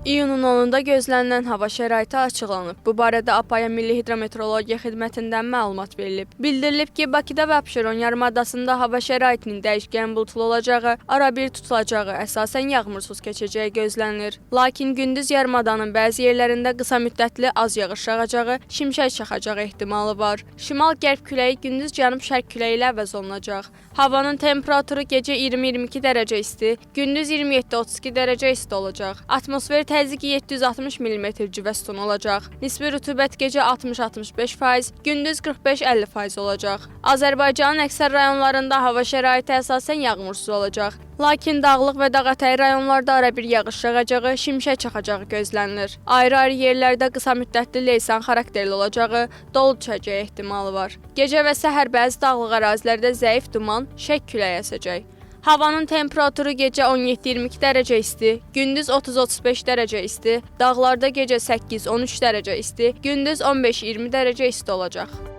İyunun 10-da gözlənilən hava şəraiti açıqlanıb. Bu barədə APAya Milli Hidrometeorologiya Xidmətindən məlumat verilib. Bildirilib ki, Bakıda və Abşeron yarımadasında hava şəraitinin dəyişkən buludlu olacağı, arabir tutulacağı, əsasən yağmursuz keçəcəyi gözlənilir. Lakin gündüz yarımadanın bəzi yerlərində qısa müddətli az yağış yağacağı, şimşək çaxacağı ehtimalı var. Şimal-qərb küləyi gündüz cənub-şərq küləyi ilə əvəz olunacaq. Havanın temperaturu gecə 20-22 dərəcə isti, gündüz 27-32 dərəcə isti olacaq. Atmosfer təzyiqi 760 mm civə sütunu olacaq. Nisbi rütubət gecə 60-65%, gündüz 45-50% olacaq. Azərbaycanın əksər rayonlarında hava şəraiti əsasən yağmursuz olacaq. Lakin dağlıq və dağətəyi rayonlarda arabir yağış yağacağı, şimşək çaxacağı gözlənilir. Ayrı-ayrı yerlərdə qısa müddətli leysan xarakterli olacağı, dolu düşəcəyi ehtimalı var. Gecə və səhər bəzi dağlıq ərazilərdə zəif duman, şək küləyi əsəcək. Havanın temperaturu gecə 17-22 dərəcə isti, gündüz 30-35 dərəcə isti, dağlarda gecə 8-13 dərəcə isti, gündüz 15-20 dərəcə isti olacaq.